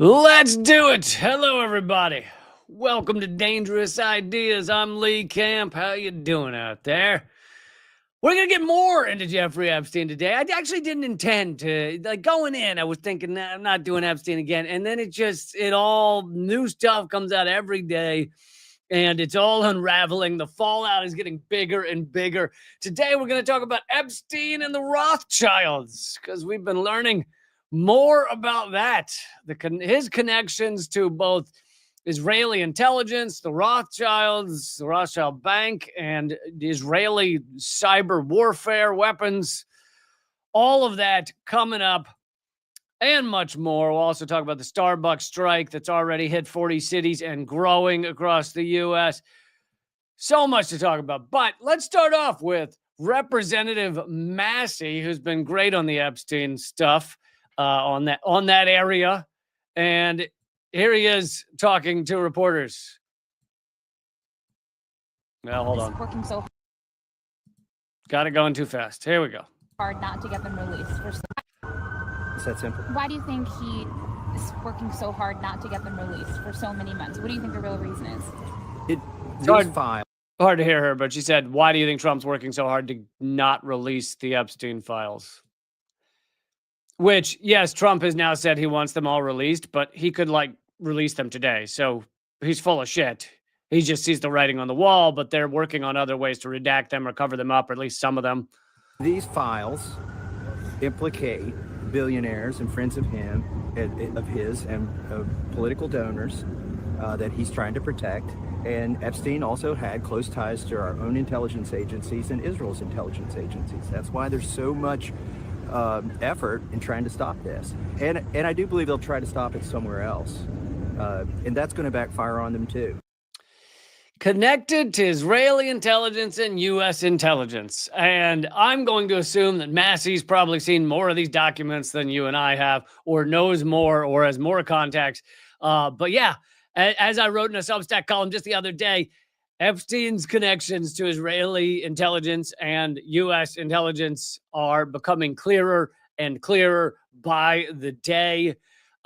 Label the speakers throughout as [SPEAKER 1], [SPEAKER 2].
[SPEAKER 1] Let's do it. Hello, everybody. Welcome to Dangerous Ideas. I'm Lee Camp. How you doing out there? We're going to get more into Jeffrey Epstein today. I actually didn't intend to. Going in, I was thinking, nah, I'm not doing Epstein again. And then it all new stuff comes out every day. And it's all unraveling. The fallout is getting bigger and bigger. Today, we're going to talk about Epstein and the Rothschilds, because we've been learning more about that. His connections to both Israeli intelligence, the Rothschilds, the Rothschild Bank, and Israeli cyber warfare weapons. All of that coming up and much more. We'll also talk about the Starbucks strike that's already hit 40 cities and growing across the U.S. So much to talk about. But let's start off with Representative Massey, who's been great on the Epstein stuff, on that area. And here he is talking to reporters. Well, hold on.
[SPEAKER 2] Working so
[SPEAKER 1] Got it going too fast. Here we go.
[SPEAKER 2] hard not to get them released.
[SPEAKER 3] It's that simple.
[SPEAKER 2] Why do you think he is working so hard not to get them released for so many months? What do you think the real reason is?
[SPEAKER 1] Hard to hear her, but she said, why do you think Trump's working so hard to not release the Epstein files? Which, yes, Trump has now said he wants them all released, but he could, release them today. So he's full of shit. He just sees the writing on the wall, but they're working on other ways to redact them or cover them up, or at least some of them.
[SPEAKER 3] These files implicate billionaires and friends of his and political donors that he's trying to protect. And Epstein also had close ties to our own intelligence agencies and Israel's intelligence agencies. That's why there's so much effort in trying to stop this. And I do believe they'll try to stop it somewhere else. And that's going to backfire on them too.
[SPEAKER 1] Connected to Israeli intelligence and U.S. intelligence. And I'm going to assume that Massey's probably seen more of these documents than you and I have, or knows more, or has more contacts. But yeah, as I wrote in a Substack column just the other day, Epstein's connections to Israeli intelligence and U.S. intelligence are becoming clearer and clearer by the day.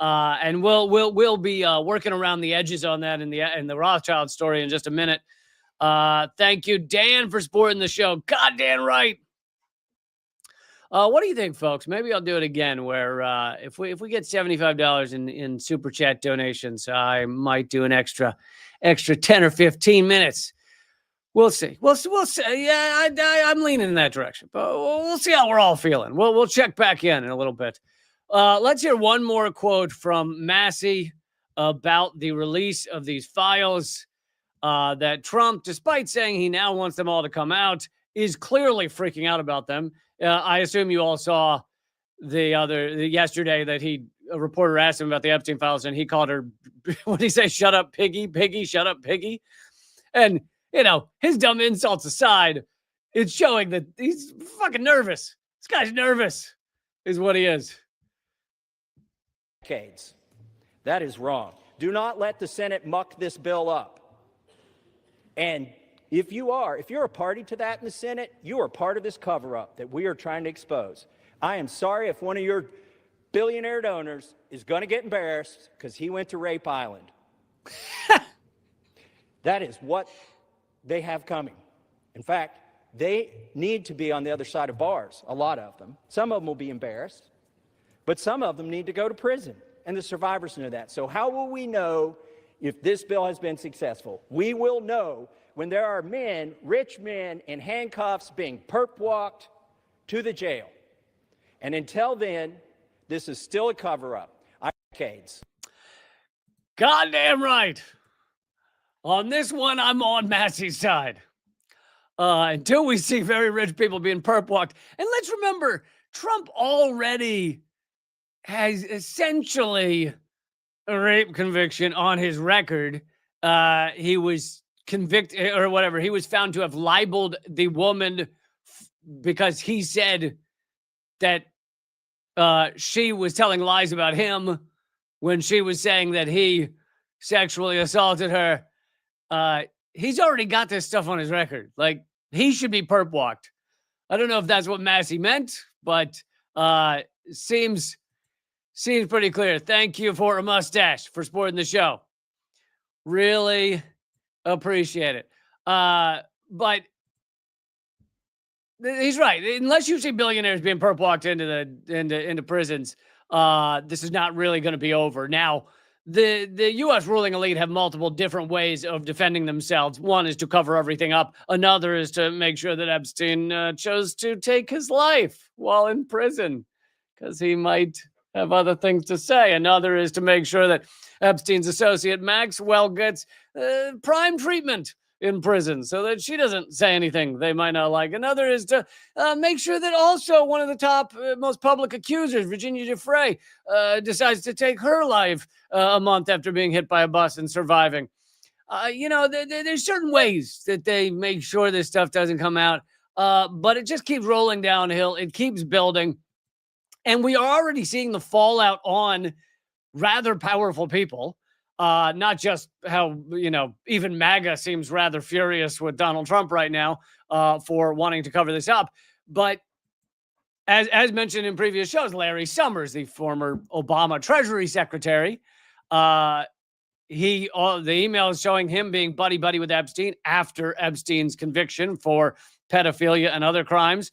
[SPEAKER 1] And we'll be working around the edges on that in the Rothschild story in just a minute. Thank you, Dan, for supporting the show. Goddamn right. What do you think, folks? Maybe I'll do it again, where if we get $75 in super chat donations, I might do an extra 10 or 15 minutes. We'll see. We'll see. Yeah, I'm leaning in that direction, but we'll see how we're all feeling. We'll check back in a little bit. Let's hear one more quote from Massey about the release of these files that Trump, despite saying he now wants them all to come out, is clearly freaking out about them. I assume you all saw yesterday that a reporter asked him about the Epstein files, and he called her, what did he say? Shut up, piggy, shut up, piggy. And, his dumb insults aside, it's showing that he's fucking nervous. This guy's nervous, is what he is.
[SPEAKER 4] Decades. That is wrong. Do not let the Senate muck this bill up. And if you're a party to that in the Senate, you are part of this cover-up that we are trying to expose. I am sorry if one of your billionaire donors is going to get embarrassed because he went to Rape Island. That is what they have coming. In fact, they need to be on the other side of bars, a lot of them. Some of them will be embarrassed. But some of them need to go to prison, and the survivors know that. So how will we know if this bill has been successful? We will know when there are men, rich men, in handcuffs being perp-walked to the jail. And until then, this is still a cover-up. Decades.
[SPEAKER 1] Goddamn right. On this one, I'm on Massey's side. Until we see very rich people being perp-walked. And let's remember, Trump already has essentially a rape conviction on his record. He was convicted or whatever. He was found to have libeled the woman because he said that she was telling lies about him when she was saying that he sexually assaulted her. He's already got this stuff on his record. He should be perp walked. I don't know if that's what Massey meant, but seems Seems pretty clear. Thank you for a mustache for supporting the show. Really appreciate it. But he's right. Unless you see billionaires being perp walked into prisons, this is not really going to be over. Now, the U.S. ruling elite have multiple different ways of defending themselves. One is to cover everything up. Another is to make sure that Epstein chose to take his life while in prison because he might have other things to say. Another is to make sure that Epstein's associate Maxwell gets prime treatment in prison so that she doesn't say anything they might not like. Another is to make sure that also one of the top most public accusers, Virginia Giuffre, decides to take her life a month after being hit by a bus and surviving. There's certain ways that they make sure this stuff doesn't come out, but it just keeps rolling downhill. It keeps building. And we are already seeing the fallout on rather powerful people. Not just how, even MAGA seems rather furious with Donald Trump right now for wanting to cover this up. But as mentioned in previous shows, Larry Summers, the former Obama Treasury Secretary, the email is showing him being buddy-buddy with Epstein after Epstein's conviction for pedophilia and other crimes.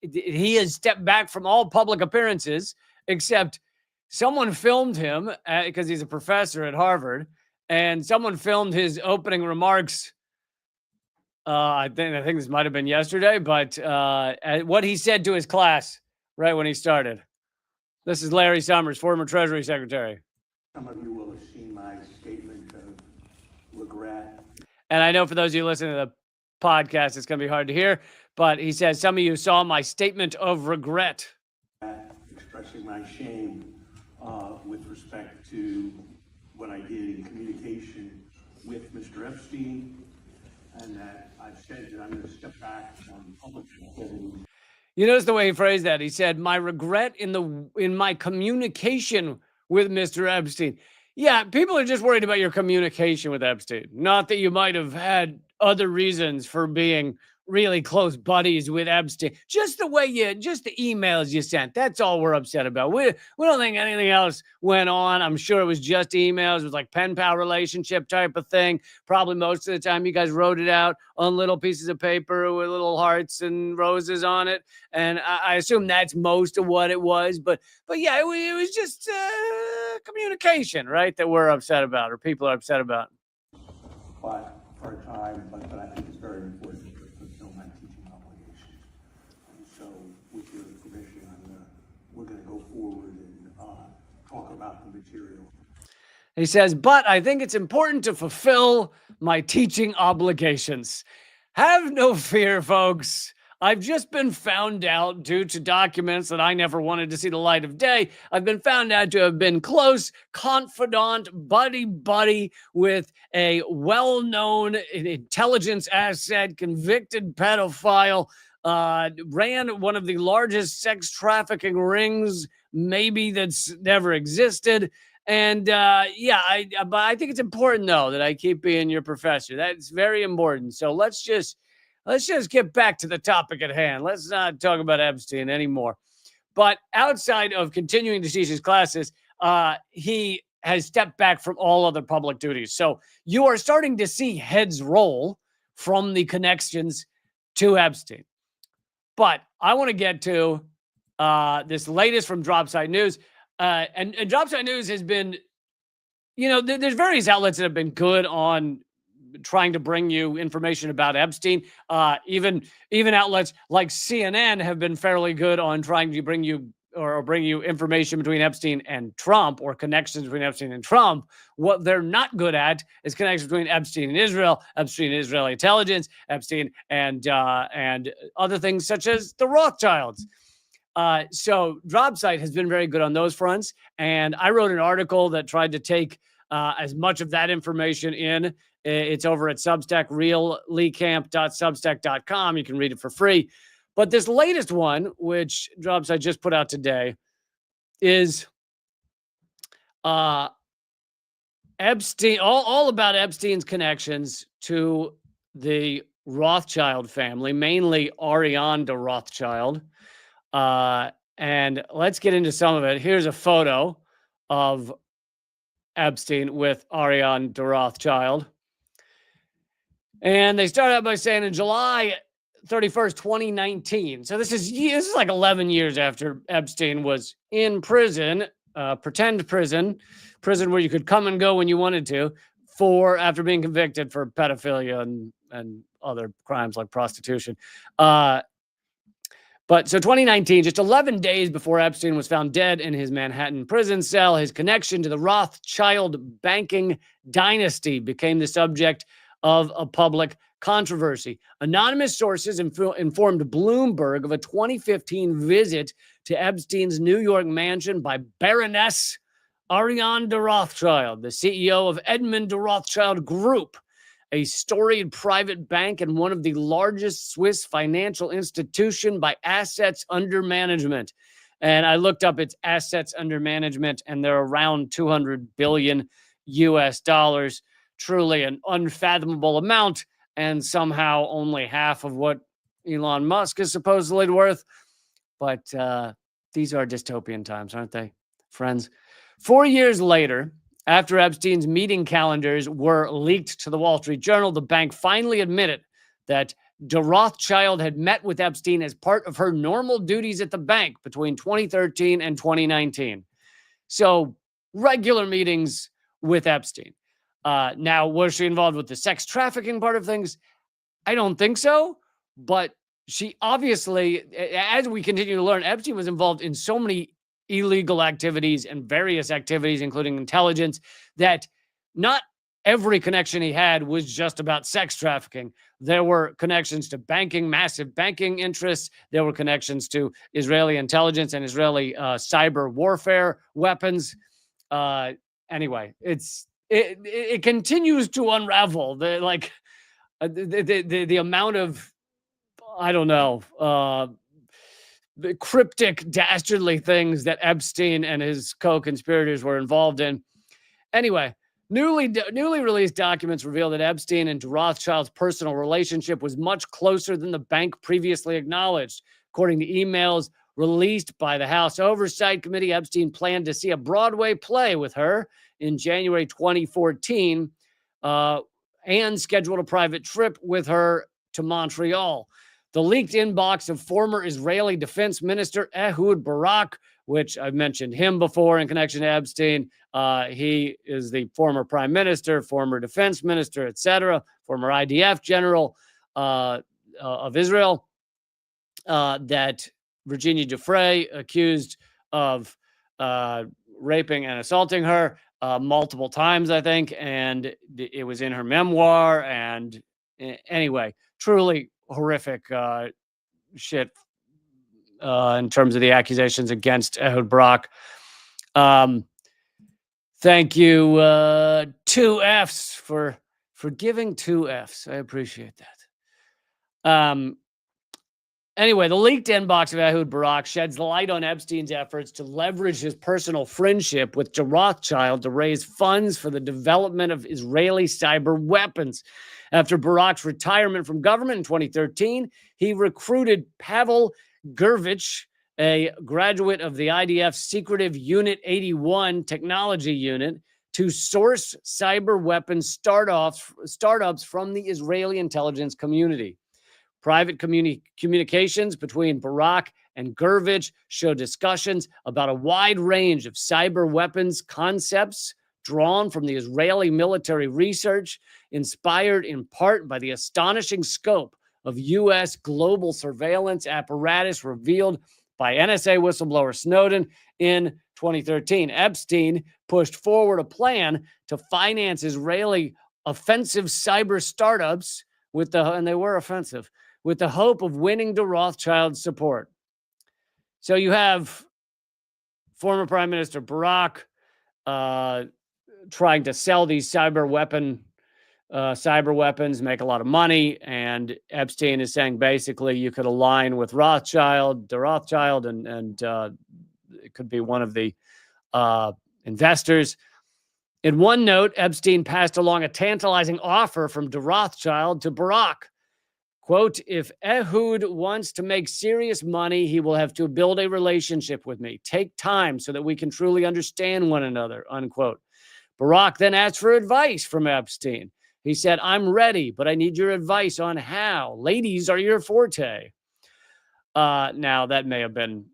[SPEAKER 1] He has stepped back from all public appearances, except someone filmed him because he's a professor at Harvard, and someone filmed his opening remarks. I think this might have been yesterday, but what he said to his class right when he started. This is Larry Summers, former Treasury Secretary.
[SPEAKER 5] Some of you will have seen my statement of regret.
[SPEAKER 1] And I know for those of you listening to the podcast, it's going to be hard to hear, but he says, some of you saw my statement of regret.
[SPEAKER 5] Expressing my shame with respect to what I did in communication with Mr. Epstein, and that I've said that I'm going to step back from public activities.
[SPEAKER 1] You notice the way he phrased that. He said, my regret in my communication with Mr. Epstein. Yeah, people are just worried about your communication with Epstein. Not that you might have had other reasons for being really close buddies with Epstein. Just the emails you sent. That's all we're upset about. We don't think anything else went on. I'm sure it was just emails. It was like pen pal relationship type of thing. Probably most of the time you guys wrote it out on little pieces of paper with little hearts and roses on it. And I assume that's most of what it was. But yeah, it was just communication, right? That we're upset about, or people are upset about.
[SPEAKER 5] But for a time, but I think it's very important to fulfill my teaching obligations. And so, with your permission, we're going to go forward and talk about the material.
[SPEAKER 1] He says, but I think it's important to fulfill my teaching obligations. Have no fear, folks. I've just been found out due to documents that I never wanted to see the light of day. I've been found out to have been close, confidant, buddy with a well-known intelligence asset, convicted pedophile, ran one of the largest sex trafficking rings maybe that's never existed. And but I think it's important, though, that I keep being your professor. That's very important. So let's just get back to the topic at hand. Let's not talk about Epstein anymore. But outside of continuing to teach his classes, he has stepped back from all other public duties. So you are starting to see heads roll from the connections to Epstein. But I want to get to this latest from Dropsite News. And Dropsite News has been, there's various outlets that have been good on trying to bring you information about Epstein. Even outlets like CNN have been fairly good on trying to bring you information between Epstein and Trump, or connections between Epstein and Trump. What they're not good at is connections between Epstein and Israel, Epstein and Israeli intelligence, Epstein and other things such as the Rothschilds. So Dropsite has been very good on those fronts. And I wrote an article that tried to take as much of that information in. It's over at Substack, realleecamp.substack.com. You can read it for free. But this latest one, which Dropsite just put out today, is Epstein, all about Epstein's connections to the Rothschild family, mainly Ariane de Rothschild. And let's get into some of it. Here's a photo of Epstein with Ariane de Rothschild. And they start out by saying in July 31st, 2019. So this is like 11 years after Epstein was in prison, pretend prison where you could come and go when you wanted to, after being convicted for pedophilia and other crimes like prostitution. But so 2019, just 11 days before Epstein was found dead in his Manhattan prison cell, his connection to the Rothschild banking dynasty became the subject of a public controversy. Anonymous sources informed Bloomberg of a 2015 visit to Epstein's New York mansion by Baroness Ariane de Rothschild, the CEO of Edmund de Rothschild Group, a storied private bank and one of the largest Swiss financial institution by assets under management. And I looked up its assets under management, and they're around 200 billion US dollars. Truly an unfathomable amount, and somehow only half of what Elon Musk is supposedly worth. But these are dystopian times, aren't they, friends? 4 years later, after Epstein's meeting calendars were leaked to the Wall Street Journal, the bank finally admitted that de Rothschild had met with Epstein as part of her normal duties at the bank between 2013 and 2019. So, regular meetings with Epstein. Now, was she involved with the sex trafficking part of things? I don't think so. But she obviously, as we continue to learn, Epstein was involved in so many illegal activities and various activities, including intelligence, that not every connection he had was just about sex trafficking. There were connections to banking, massive banking interests. There were connections to Israeli intelligence and Israeli cyber warfare weapons. Anyway, it continues to unravel. The amount of, I don't know, the cryptic, dastardly things that Epstein and his co-conspirators were involved in. Anyway, newly released documents reveal that Epstein and Rothschild's personal relationship was much closer than the bank previously acknowledged. According to emails released by the House Oversight Committee, Epstein planned to see a Broadway play with her in January 2014 and scheduled a private trip with her to Montreal. The leaked inbox of former Israeli Defense Minister Ehud Barak, which I've mentioned him before in connection to Epstein. He is the former prime minister, former defense minister, etc., former IDF general of Israel, that Virginia Giuffre accused of raping and assaulting her multiple times, I think, and it was in her memoir. And anyway, truly horrific shit in terms of the accusations against Ehud Barak. Thank you, 2 Fs for giving 2 Fs. I appreciate that. Anyway, the leaked inbox of Ehud Barak sheds light on Epstein's efforts to leverage his personal friendship with de Rothschild to raise funds for the development of Israeli cyber weapons. After Barak's retirement from government in 2013, he recruited Pavel Gurvich, a graduate of the IDF's secretive Unit 81 technology unit, to source cyber weapons startups from the Israeli intelligence community. Private communications between Barak and Gurvich show discussions about a wide range of cyber weapons concepts drawn from the Israeli military research, inspired in part by the astonishing scope of U.S. global surveillance apparatus revealed by NSA whistleblower Snowden in 2013. Epstein pushed forward a plan to finance Israeli offensive cyber startups and they were offensive, with the hope of winning de Rothschild's support. So you have former Prime Minister Barak trying to sell these cyber weapons, make a lot of money, and Epstein is saying basically you could align with de Rothschild, and it could be one of the investors. In one note, Epstein passed along a tantalizing offer from de Rothschild to Barak. Quote, if Ehud wants to make serious money, he will have to build a relationship with me. Take time so that we can truly understand one another, unquote. Barak then asked for advice from Epstein. He said, I'm ready, but I need your advice on how. Ladies are your forte. Now, that may have been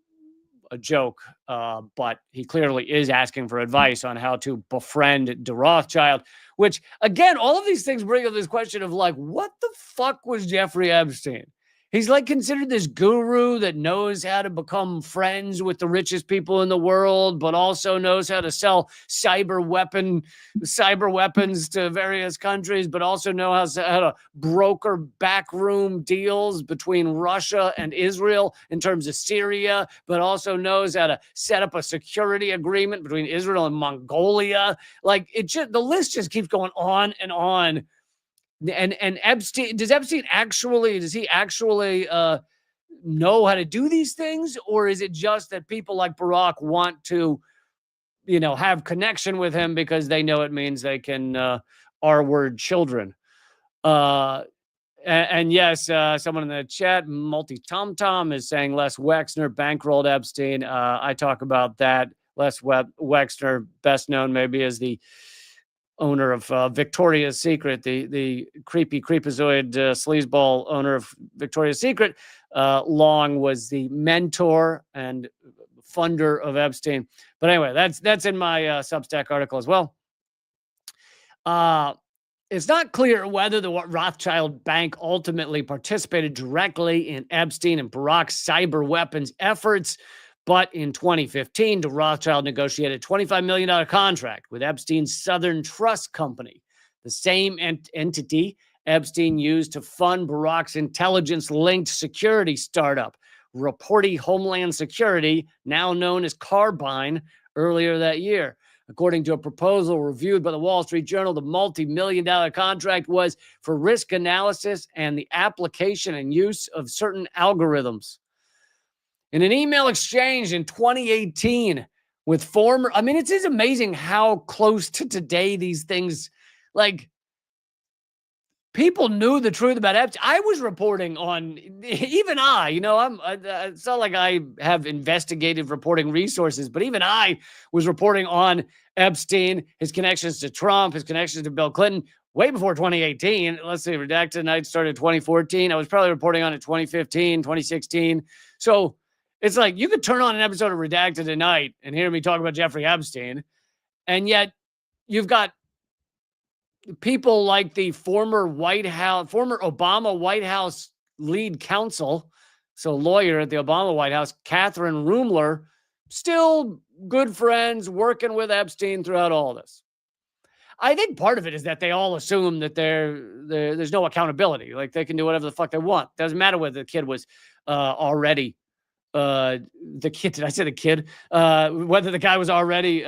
[SPEAKER 1] a joke, but he clearly is asking for advice on how to befriend de Rothschild, which, again, all of these things bring up this question of, like, what the fuck was Jeffrey Epstein? He's like considered this guru that knows how to become friends with the richest people in the world, but also knows how to sell cyber weapons to various countries, but also knows how to broker backroom deals between Russia and Israel in terms of Syria, but also knows how to set up a security agreement between Israel and Mongolia. Like, the list just keeps going on and on. And Epstein, does he actually know how to do these things? Or is it just that people like Barack want to, have connection with him because they know it means they can R-word children? And yes, someone in the chat, Multi-Tom-Tom, is saying Les Wexner bankrolled Epstein. I talk about that. Les Wexner, best known maybe as the owner of Victoria's Secret, the creepy creepazoid sleazeball owner of Victoria's Secret. Long was the mentor and funder of Epstein. But anyway, that's in my Substack article as well. It's not clear whether the Rothschild Bank ultimately participated directly in Epstein and Barak's cyber weapons efforts. But in 2015, de Rothschild negotiated a $25 million contract with Epstein's Southern Trust Company, the same entity Epstein used to fund Barak's intelligence-linked security startup, Reporty Homeland Security, now known as Carbine, earlier that year. According to a proposal reviewed by the Wall Street Journal, the multi-million-dollar contract was for risk analysis and the application and use of certain algorithms. In an email exchange in 2018 with it is amazing how close to today these things, like, people knew the truth about Epstein. I was reporting on, even it's not like I have investigative reporting resources, but even I was reporting on Epstein, his connections to Trump, his connections to Bill Clinton, way before 2018. Let's see, Redacted Night started 2014. I was probably reporting on it 2015, 2016. So it's like you could turn on an episode of Redacted tonight and hear me talk about Jeffrey Epstein, and yet you've got people like the former Obama White House lead counsel, so lawyer at the Obama White House, Catherine Rumler, still good friends, working with Epstein throughout all this. I think part of it is that they all assume that there's no accountability. Like, they can do whatever the fuck they want. Doesn't matter whether the kid was already the kid. Did I say the kid? Whether the guy was already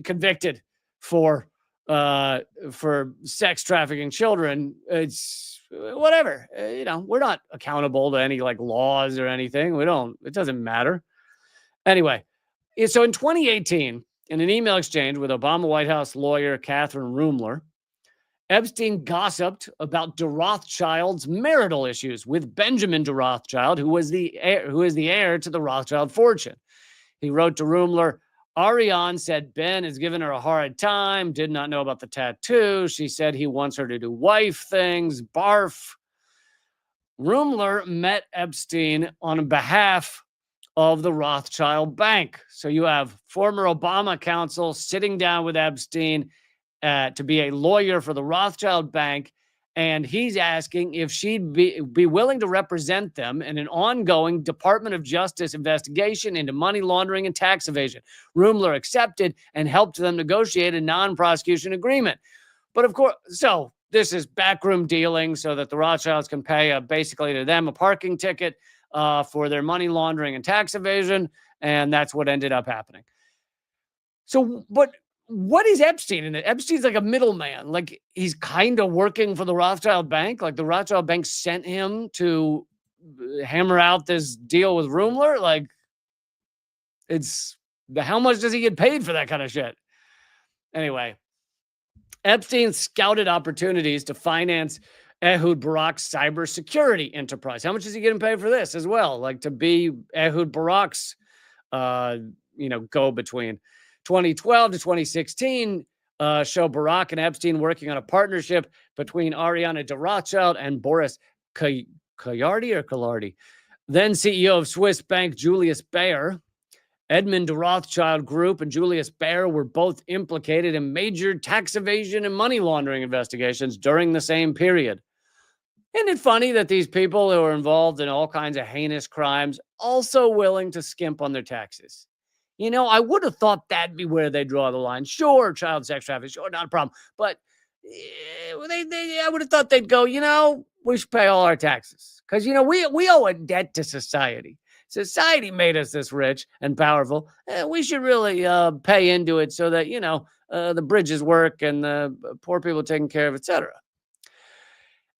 [SPEAKER 1] convicted for sex trafficking children. It's whatever. We're not accountable to any like laws or anything. It doesn't matter. Anyway, so in 2018, in an email exchange with Obama White House lawyer Catherine Rumler, Epstein gossiped about de Rothschild's marital issues with Benjamin de Rothschild, who is the heir to the Rothschild fortune. He wrote to Rumler, Ariane said Ben has given her a hard time, did not know about the tattoo. She said he wants her to do wife things, barf. Rumler met Epstein on behalf of the Rothschild Bank. So you have former Obama counsel sitting down with Epstein to be a lawyer for the Rothschild Bank, and he's asking if she'd be willing to represent them in an ongoing Department of Justice investigation into money laundering and tax evasion. Rumler accepted and helped them negotiate a non-prosecution agreement. But of course, so this is backroom dealing so that the Rothschilds can pay basically to them a parking ticket for their money laundering and tax evasion, and that's what ended up happening. So, but what is Epstein in it? Epstein's like a middleman. Like, he's kind of working for the Rothschild Bank. Like, the Rothschild Bank sent him to hammer out this deal with Rumler. Like, how much does he get paid for that kind of shit? Anyway, Epstein scouted opportunities to finance Ehud Barak's cybersecurity enterprise. How much is he getting paid for this as well? Like to be Ehud Barak's, go-between. 2012 to 2016 show Barak and Epstein working on a partnership between Ariana de Rothschild and Boris Collardi, then CEO of Swiss bank Julius Baer. Edmund de Rothschild Group and Julius Baer were both implicated in major tax evasion and money laundering investigations during the same period. Isn't it funny that these people who are involved in all kinds of heinous crimes also willing to skimp on their taxes? I would have thought that'd be where they draw the line. Sure, child sex trafficking, sure, not a problem. But I would have thought they'd go, we should pay all our taxes. Because, we owe a debt to society. Society made us this rich and powerful. We should really pay into it so that, the bridges work and the poor people are taken care of, etc.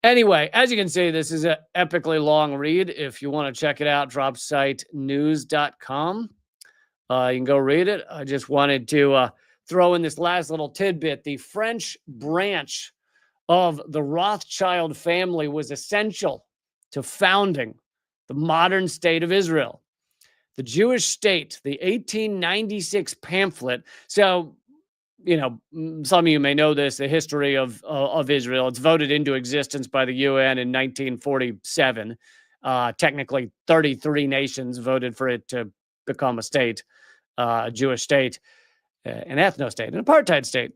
[SPEAKER 1] Anyway, as you can see, this is an epically long read. If you want to check it out, dropsitenews.com. You can go read it. I just wanted to throw in this last little tidbit. The French branch of the Rothschild family was essential to founding the modern state of Israel. The Jewish state, the 1896 pamphlet. So, some of you may know this, the history of Israel. It's voted into existence by the UN in 1947. Technically, 33 nations voted for it to become a state, a Jewish state, an ethno-state, an apartheid state,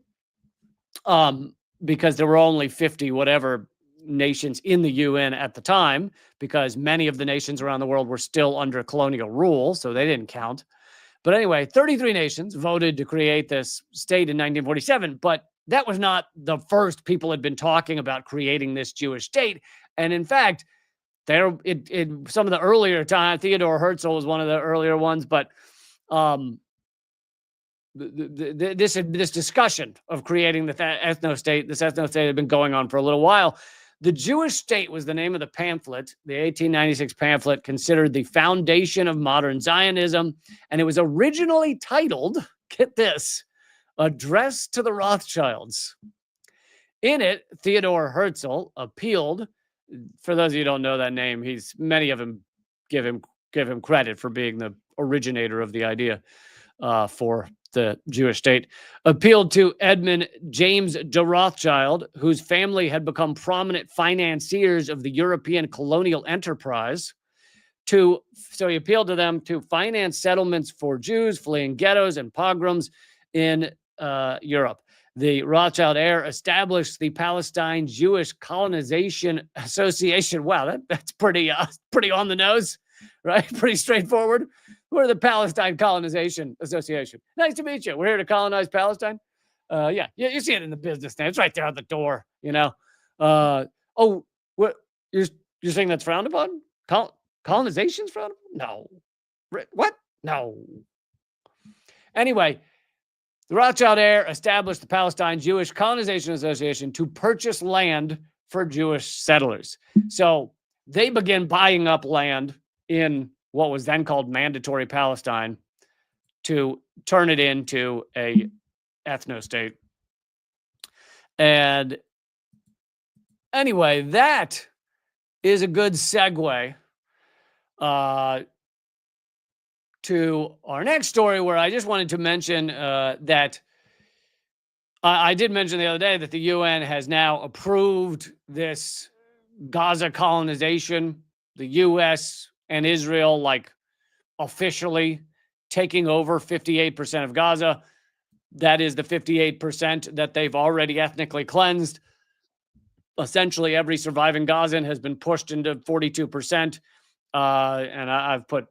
[SPEAKER 1] because there were only 50 whatever nations in the UN at the time, because many of the nations around the world were still under colonial rule, so they didn't count. But anyway, 33 nations voted to create this state in 1947, but that was not the first people had been talking about creating this Jewish state. And in fact, some of the earlier time, Theodore Herzl was one of the earlier ones, but this discussion of creating the ethno-state, this ethno-state had been going on for a little while. The Jewish state was the name of the pamphlet, the 1896 pamphlet, considered the foundation of modern Zionism, and it was originally titled, get this, Address to the Rothschilds. In it, Theodore Herzl appealed. For those of you who don't know that name, many of them give him credit for being the originator of the idea for the Jewish state, appealed to Edmund James de Rothschild, whose family had become prominent financiers of the European colonial enterprise. So he appealed to them to finance settlements for Jews fleeing ghettos and pogroms in Europe. The Rothschild heir established the Palestine Jewish Colonization Association. Wow, that's pretty on the nose, right? Pretty straightforward. We're the Palestine Colonization Association. Nice to meet you. We're here to colonize Palestine. Yeah, you see it in the business name. It's right there at the door, what you're saying that's frowned upon? Colonization's frowned upon? No. What? No. Anyway, the Rothschild heir established the Palestine Jewish Colonization Association to purchase land for Jewish settlers. So they began buying up land in what was then called Mandatory Palestine to turn it into a ethno-state. And anyway, that is a good segue to our next story, where I just wanted to mention that I did mention the other day that the UN has now approved this Gaza colonization. The U.S. and Israel, officially taking over 58% of Gaza. That is the 58% that they've already ethnically cleansed. Essentially, every surviving Gazan has been pushed into 42%. And I've put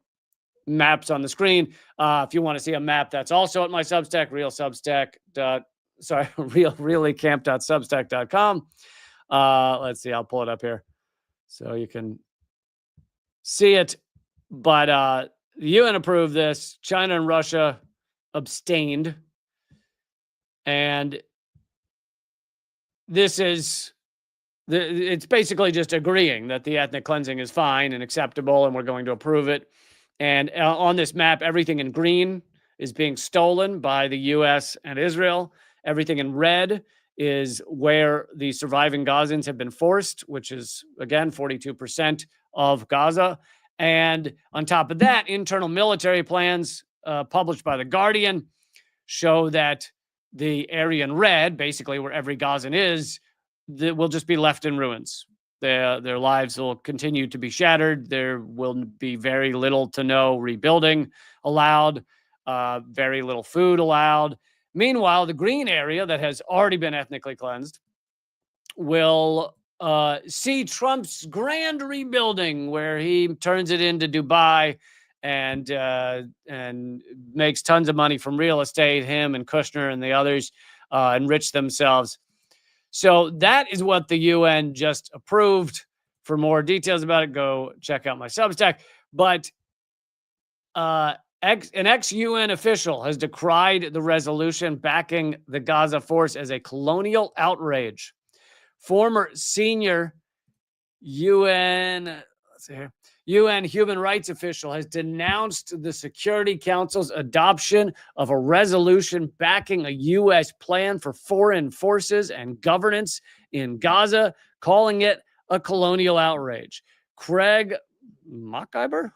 [SPEAKER 1] maps on the screen. If you want to see a map, that's also at my Substack, reallycamp.substack.com. Let's see, I'll pull it up here so you can see it. But the UN approved this. China and Russia abstained. And this is, it's basically just agreeing that the ethnic cleansing is fine and acceptable, and we're going to approve it. And on this map, everything in green is being stolen by the U.S. and Israel. Everything in red is where the surviving Gazans have been forced, which is, again, 42% of Gaza. And on top of that, internal military plans published by The Guardian show that the area in red, basically where every Gazan is, will just be left in ruins. Their lives will continue to be shattered. There will be very little to no rebuilding allowed, very little food allowed. Meanwhile, the green area that has already been ethnically cleansed will see Trump's grand rebuilding, where he turns it into Dubai and makes tons of money from real estate. Him and Kushner and the others enrich themselves. So that is what the UN just approved. For more details about it, go check out my Substack. But an ex-UN official has decried the resolution backing the Gaza force as a colonial outrage. Former senior UN human rights official has denounced the Security Council's adoption of a resolution backing a U.S. plan for foreign forces and governance in Gaza, calling it a colonial outrage. Craig Mockiber,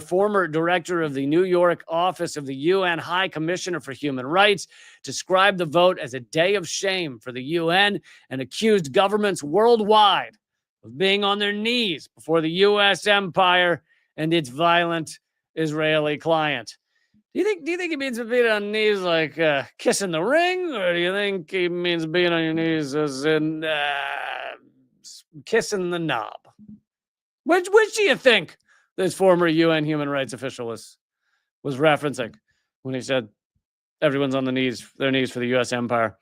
[SPEAKER 1] former director of the New York office of the UN High Commissioner for Human Rights, described the vote as a day of shame for the UN and accused governments worldwide of being on their knees before the U.S. empire and its violent Israeli client. Do you think he means being on knees like kissing the ring, or do you think he means being on your knees as in kissing the knob? Which do you think this former UN human rights official was referencing when he said everyone's on their knees for the U.S. empire?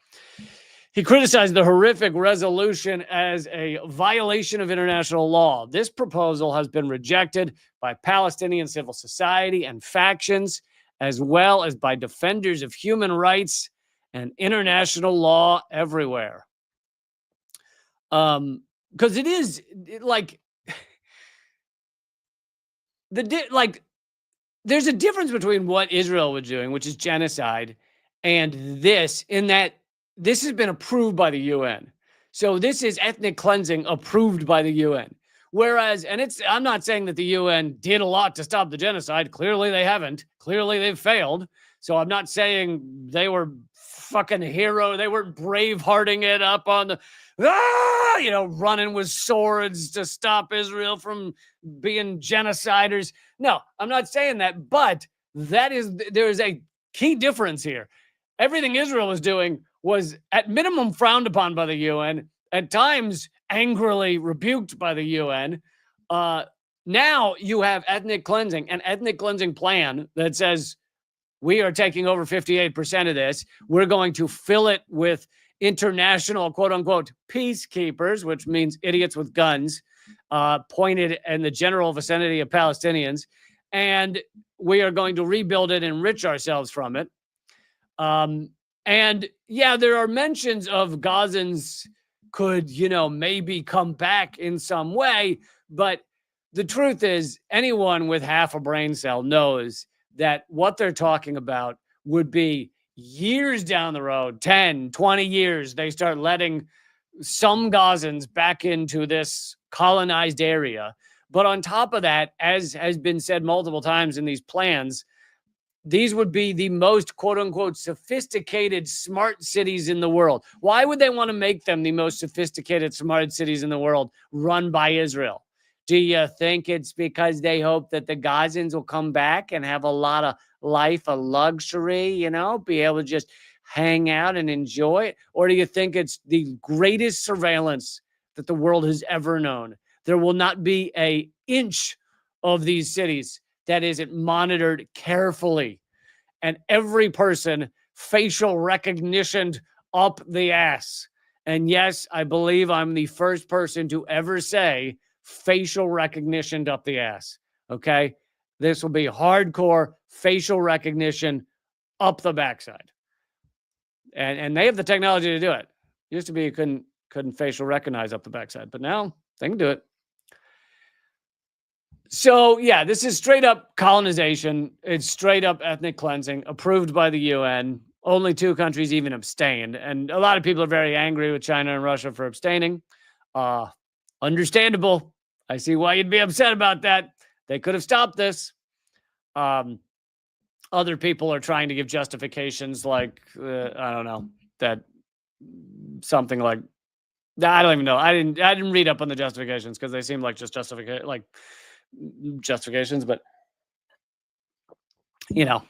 [SPEAKER 1] He criticized the horrific resolution as a violation of international law. This proposal has been rejected by Palestinian civil society and factions, as well as by defenders of human rights and international law everywhere. Because it is like there's a difference between what Israel was doing, which is genocide, and this, in that this has been approved by the UN. So this is ethnic cleansing approved by the UN. Whereas, and I'm not saying that the UN did a lot to stop the genocide. Clearly they haven't. Clearly they've failed. So I'm not saying they were fucking hero. They weren't bravehearting it up on the, running with swords to stop Israel from being genociders. No, I'm not saying that, but there's a key difference here. Everything Israel was doing was at minimum frowned upon by the UN, at times angrily rebuked by the UN. Now you have ethnic cleansing, an ethnic cleansing plan that says we are taking over 58% of this. We're going to fill it with international, quote unquote, peacekeepers, which means idiots with guns, pointed in the general vicinity of Palestinians. And we are going to rebuild it and enrich ourselves from it. And yeah, there are mentions of Gazans could, maybe come back in some way. But the truth is, anyone with half a brain cell knows that what they're talking about would be years down the road, 10, 20 years, they start letting some Gazans back into this colonized area. But on top of that, as has been said multiple times in these plans, these would be the most, quote unquote, sophisticated smart cities in the world. Why would they want to make them the most sophisticated smart cities in the world run by Israel? Do you think it's because they hope that the Gazans will come back and have a lot of life, a luxury, be able to just hang out and enjoy it? Or do you think it's the greatest surveillance that the world has ever known? There will not be an inch of these cities that isn't monitored carefully, and every person facial recognitioned up the ass. And yes, I believe I'm the first person to ever say facial recognitioned up the ass. Okay, this will be hardcore facial recognition up the backside, and they have the technology to do it. Used to be you couldn't facial recognize up the backside, but now they can do it. So, yeah, this is straight up colonization. It's straight up ethnic cleansing approved by the UN. only 2 countries even abstained. And a lot of people are very angry with China and Russia for abstaining. Understandable. I see why you'd be upset about that. They could have stopped this. Other people are trying to give justifications like, I don't know, that something like, I don't even know. I didn't read up on the justifications because they seem like just justifications, but you know,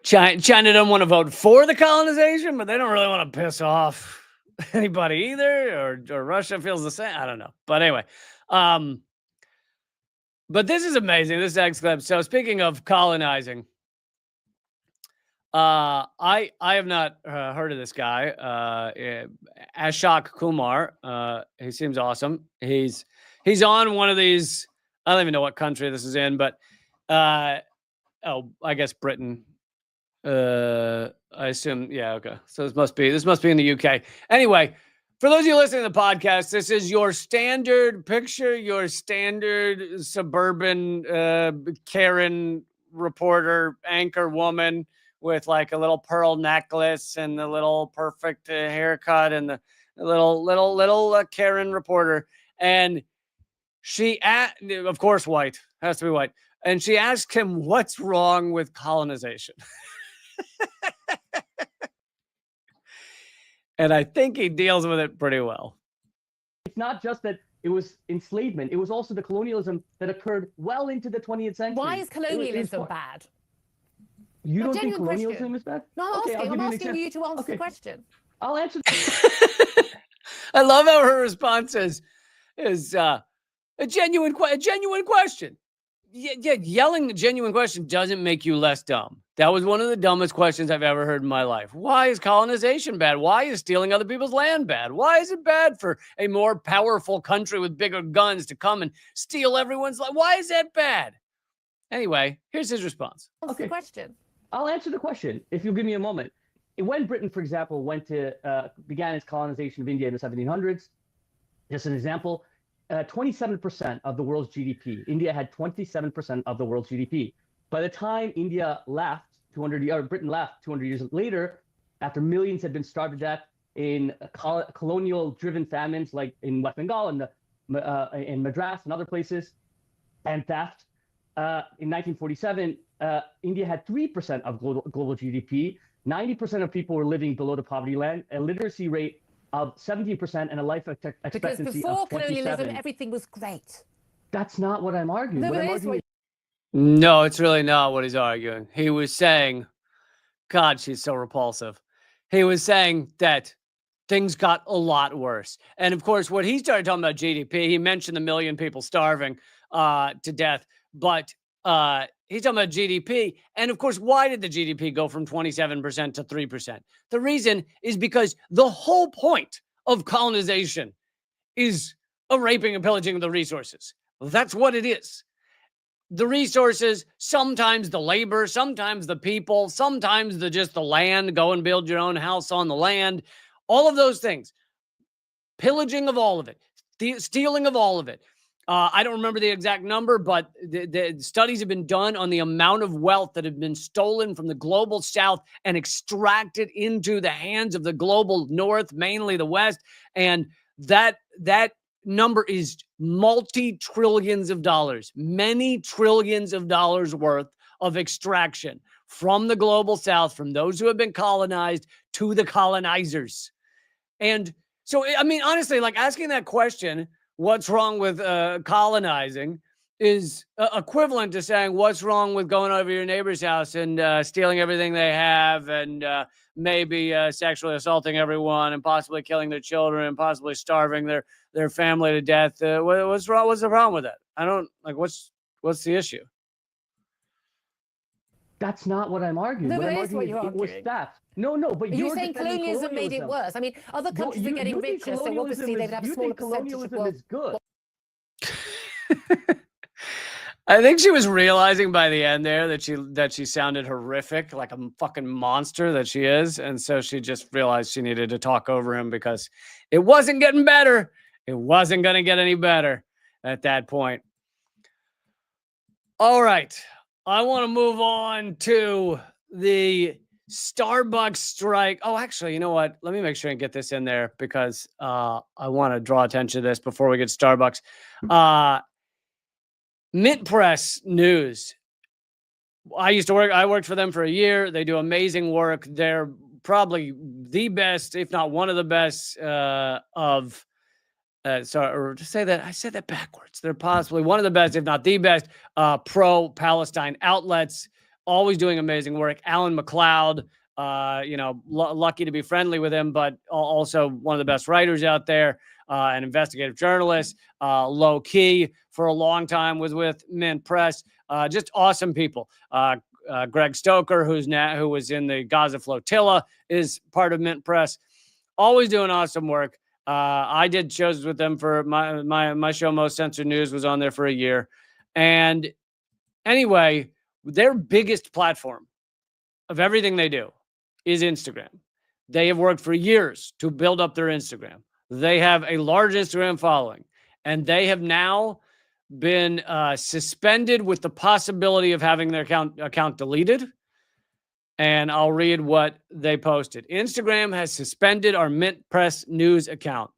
[SPEAKER 1] China doesn't want to vote for the colonization, but they don't really want to piss off anybody either, or Russia feels the same. I don't know. But anyway, but this is amazing. This next clip. So speaking of colonizing, I have not heard of this guy, Ashok Kumar. He seems awesome. He's on one of these. I don't even know what country this is in, but I guess Britain. I assume, yeah, okay. So this must be in the UK. Anyway, for those of you listening to the podcast, this is your standard suburban Karen reporter, anchor woman with like a little pearl necklace and the little perfect haircut and the little Karen reporter. And she, of course, white, has to be white. And she asked him, what's wrong with colonization? And I think he deals with it pretty well.
[SPEAKER 6] It's not just that it was enslavement. It was also the colonialism that occurred well into the 20th century.
[SPEAKER 7] Why is colonialism bad?
[SPEAKER 6] You don't think colonialism is bad?
[SPEAKER 7] No, I'm asking you to answer the question.
[SPEAKER 6] I'll answer.
[SPEAKER 1] I love how her response is a genuine question. Yeah, yelling a genuine question doesn't make you less dumb. That was one of the dumbest questions I've ever heard in my life. Why is colonization bad? Why is stealing other people's land bad? Why is it bad for a more powerful country with bigger guns to come and steal everyone's land? Why is that bad? Anyway, here's his response.
[SPEAKER 7] What's the question?
[SPEAKER 6] I'll answer the question if you'll give me a moment. When Britain, for example, began its colonization of India in the 1700s, just an example, 27% of the world's GDP. India had 27% of the world's GDP. By the time India left, Britain left 200 years later, after millions had been starved to death in colonial-driven famines like in West Bengal and in Madras and other places, and theft, in 1947, India had 3% of global GDP. 90% of people were living below the poverty line, a literacy rate of 17%, and a life expectancy
[SPEAKER 7] because before
[SPEAKER 6] of 27.
[SPEAKER 7] colonialism, everything was great.
[SPEAKER 6] That's not what I'm arguing.
[SPEAKER 7] No,
[SPEAKER 6] what I'm
[SPEAKER 7] it is
[SPEAKER 6] arguing
[SPEAKER 1] No, it's really not what he's arguing. He was saying, God, she's so repulsive. He was saying that things got a lot worse. And of course, what he started talking about GDP, he mentioned the million people starving to death, but he's talking about GDP. And of course, why did the GDP go from 27% to 3%? The reason is because the whole point of colonization is a raping and pillaging of the resources. That's what it is. The resources, sometimes the labor, sometimes the people, sometimes just the land, go and build your own house on the land, all of those things. Pillaging of all of it, stealing of all of it. I don't remember the exact number, but the studies have been done on the amount of wealth that have been stolen from the global south and extracted into the hands of the global north, mainly the west. And that number is multi-trillions of dollars, many trillions of dollars worth of extraction from the global south, from those who have been colonized to the colonizers. And so, I mean, honestly, like asking that question, what's wrong with colonizing, is equivalent to saying what's wrong with going over your neighbor's house and stealing everything they have and maybe sexually assaulting everyone and possibly killing their children and possibly starving their family to death. What's wrong? What's the problem with that? I don't like. What's the issue?
[SPEAKER 6] That's not what I'm arguing.
[SPEAKER 7] No,
[SPEAKER 6] what
[SPEAKER 7] but
[SPEAKER 6] I'm
[SPEAKER 7] it is what
[SPEAKER 6] arguing
[SPEAKER 7] you're
[SPEAKER 6] is it was
[SPEAKER 7] arguing.
[SPEAKER 6] theft. No, but
[SPEAKER 7] You're
[SPEAKER 6] you're
[SPEAKER 7] saying
[SPEAKER 6] defending
[SPEAKER 7] colonialism made it worse. I mean, other countries are getting richer, so obviously they'd have a smaller percentage of
[SPEAKER 6] colonialism
[SPEAKER 7] wealth.
[SPEAKER 6] is good.
[SPEAKER 1] I think she was realizing by the end there that she sounded horrific, like a fucking monster that she is. And so she just realized she needed to talk over him because it wasn't getting better. It wasn't going to get any better at that point. All right. I want to move on to the Starbucks strike. Oh, actually, you know what? Let me make sure and get this in there because I want to draw attention to this before we get Starbucks. Mint Press News. I worked for them for a year. They do amazing work. They're probably the best, if not one of the best or to say that, I said that backwards. They're possibly one of the best, if not the best, pro-Palestine outlets, always doing amazing work. Alan McLeod, lucky to be friendly with him, but also one of the best writers out there, an investigative journalist, low key for a long time was with Mint Press. Just awesome people. Greg Stoker, who was in the Gaza flotilla, is part of Mint Press. Always doing awesome work. I did shows with them for my show. Most Censored News was on there for a year. And anyway, their biggest platform of everything they do is Instagram. They have worked for years to build up their Instagram. They have a large Instagram following, and they have now been suspended with the possibility of having their account deleted. And I'll read what they posted. Instagram has suspended our Mint Press News account.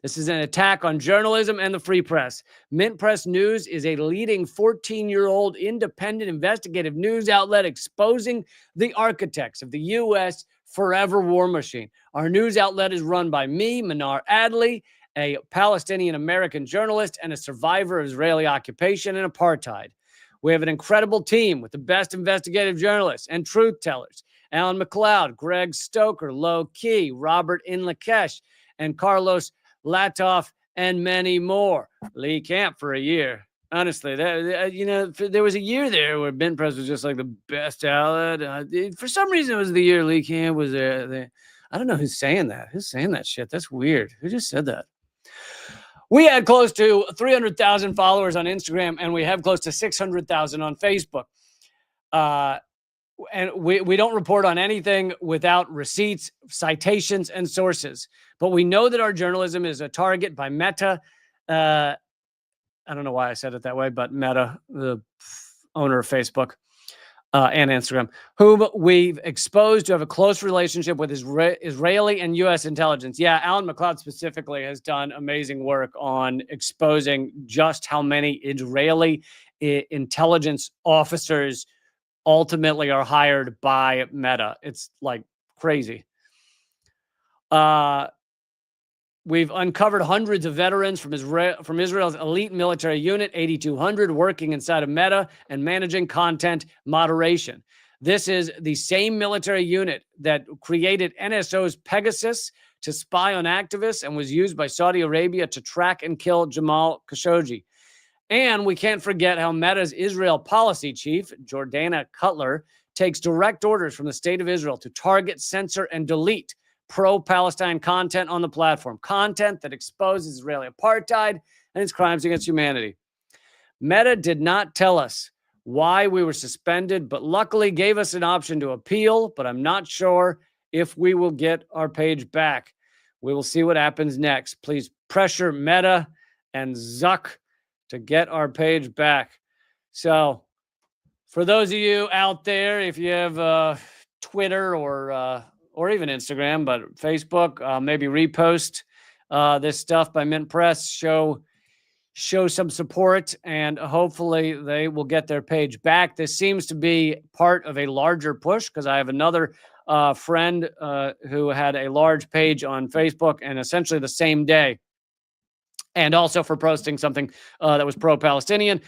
[SPEAKER 1] This is an attack on journalism and the free press. Mint Press News is a leading 14-year-old independent investigative news outlet exposing the architects of the U.S. forever war machine. Our news outlet is run by me, Manar Adley, a Palestinian-American journalist and a survivor of Israeli occupation and apartheid. We have an incredible team with the best investigative journalists and truth tellers. Alan McLeod, Greg Stoker, Low Key, Robert Inlakesh, and Carlos Latoff, and many more. Lee Camp for a year. Honestly, there was a year there where Mint Press was just like the best outlet. For some reason, it was the year Lee Camp was there. I don't know who's saying that. Who's saying that shit? That's weird. Who just said that? We had close to 300,000 followers on Instagram, and we have close to 600,000 on Facebook. And we don't report on anything without receipts, citations, and sources. But we know that our journalism is a target by Meta. I don't know why I said it that way, but Meta, the owner of Facebook and Instagram, whom we've exposed to have a close relationship with Israeli and U.S. intelligence. Yeah, Alan McLeod specifically has done amazing work on exposing just how many Israeli intelligence officers ultimately are hired by Meta. It's like crazy. We've uncovered hundreds of veterans from Israel's elite military unit, 8,200, working inside of Meta and managing content moderation. This is the same military unit that created NSO's Pegasus to spy on activists and was used by Saudi Arabia to track and kill Jamal Khashoggi. And we can't forget how Meta's Israel policy chief, Jordana Cutler, takes direct orders from the state of Israel to target, censor, and delete pro-Palestine content on the platform, content that exposes Israeli apartheid and its crimes against humanity. Meta did not tell us why we were suspended, but luckily gave us an option to appeal, but I'm not sure if we will get our page back. We will see what happens next. Please pressure Meta and Zuck to get our page back. So for those of you out there, if you have Twitter or even Instagram, but Facebook, maybe repost this stuff by Mint Press, show some support, and hopefully they will get their page back. This seems to be part of a larger push because I have another friend who had a large page on Facebook, and essentially the same day, and also for posting something that was pro-Palestinian,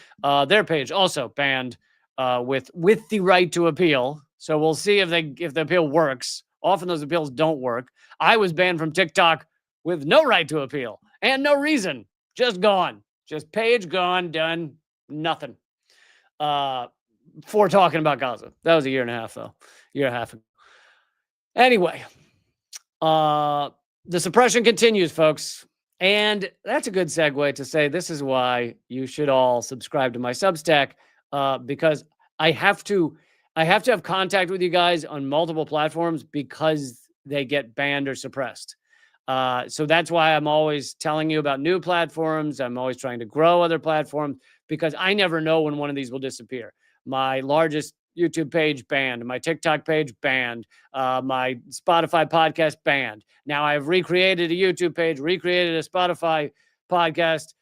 [SPEAKER 1] their page also banned with the right to appeal. So we'll see if the appeal works. Often those appeals don't work. I was banned from TikTok with no right to appeal and no reason. Just gone. Just page gone, done, nothing. For talking about Gaza. That was a year and a half, though. Year and a half ago. Anyway, the suppression continues, folks. And that's a good segue to say this is why you should all subscribe to my Substack, because I have to have contact with you guys on multiple platforms because they get banned or suppressed. So that's why I'm always telling you about new platforms. I'm always trying to grow other platforms because I never know when one of these will disappear. My largest YouTube page banned, my TikTok page banned, my Spotify podcast banned. Now I've recreated a YouTube page, recreated a Spotify podcast.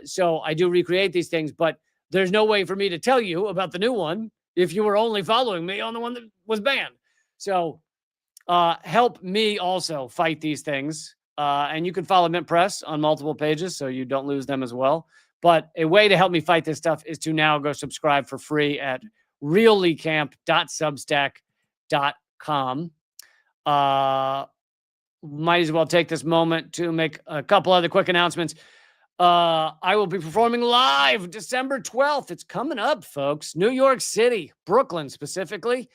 [SPEAKER 1] So I do recreate these things, but there's no way for me to tell you about the new one if you were only following me on the one that was banned. So help me also fight these things. And you can follow Mint Press on multiple pages so you don't lose them as well. But a way to help me fight this stuff is to now go subscribe for free at reallycamp.substack.com. Might as well take this moment to make a couple other quick announcements. I will be performing live December 12th. It's coming up, folks. New York City, Brooklyn specifically.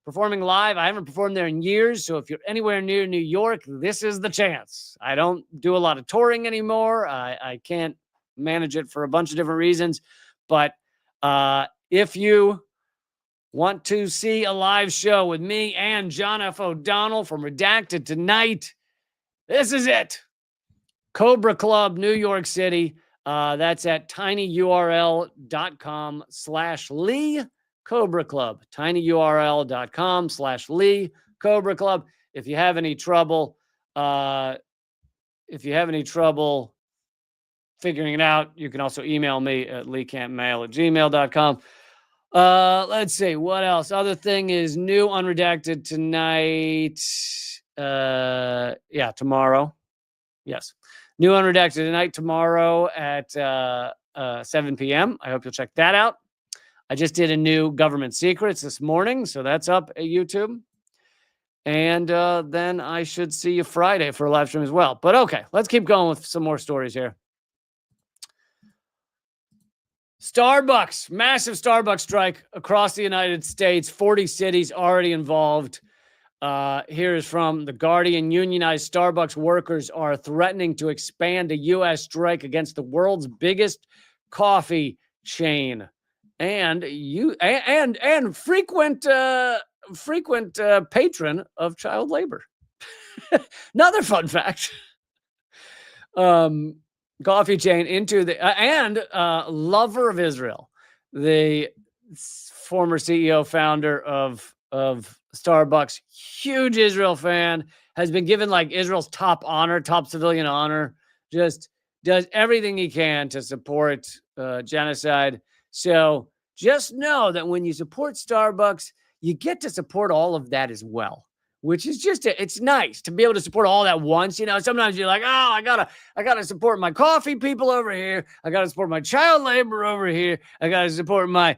[SPEAKER 1] Performing live. I haven't performed there in years, so if you're anywhere near New York, this is the chance. I don't do a lot of touring anymore. I can't manage it for a bunch of different reasons, but if you want to see a live show with me and John F. O'Donnell from Redacted Tonight, this is it. Cobra Club, New York City. That's at tinyurl.com/Lee Cobra Club. tinyurl.com/Lee Cobra Club. If you have any trouble, figuring it out, you can also email me at leecampmail@gmail.com. Let's see what else. Other thing is new Unredacted Tonight. Tomorrow. Yes. New Unredacted Tonight tomorrow at 7 p.m. I hope you'll check that out. I just did a new Government Secrets this morning, so that's up at YouTube. And then I should see you Friday for a live stream as well. But okay, let's keep going with some more stories here. Starbucks, massive Starbucks strike across the United States, 40 cities already involved. Here is from The Guardian. Unionized Starbucks workers are threatening to expand a U.S. strike against the world's biggest coffee chain and frequent patron of child labor. Another fun fact. Coffee chain into the and lover of Israel, the former CEO founder of Starbucks, huge Israel fan, has been given like Israel's top civilian honor, just does everything he can to support genocide. So just know that when you support Starbucks, you get to support all of that as well, which is just, it's nice to be able to support all that once. You know, sometimes you're like, oh, I gotta support my coffee people over here. I gotta support my child labor over here. I gotta support my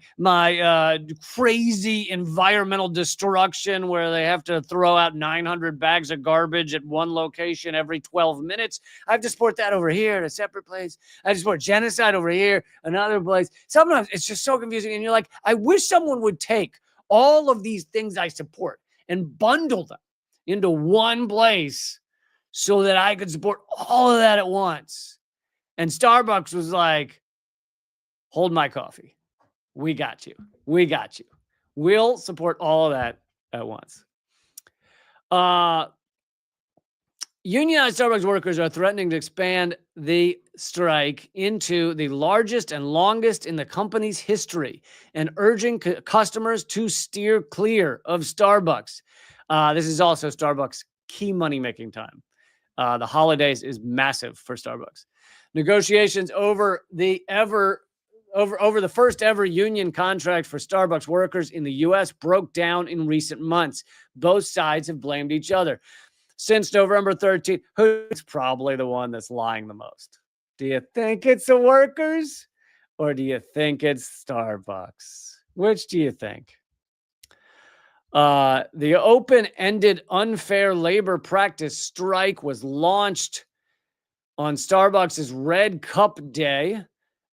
[SPEAKER 1] crazy environmental destruction where they have to throw out 900 bags of garbage at one location every 12 minutes. I have to support that over here at a separate place. I have to support genocide over here, another place. Sometimes it's just so confusing. And you're like, I wish someone would take all of these things I support and bundle them into one place so that I could support all of that at once. And Starbucks was like, hold my coffee. We got you. We got you. We'll support all of that at once. Unionized Starbucks workers are threatening to expand the strike into the largest and longest in the company's history and urging customers to steer clear of Starbucks. This is also Starbucks' key money-making time. The holidays is massive for Starbucks. Negotiations over the first ever union contract for Starbucks workers in the U.S. broke down in recent months. Both sides have blamed each other. Since November 13th, who's probably the one that's lying the most? Do you think it's the workers or do you think it's Starbucks? Which do you think? The open-ended unfair labor practice strike was launched on Starbucks' Red Cup Day.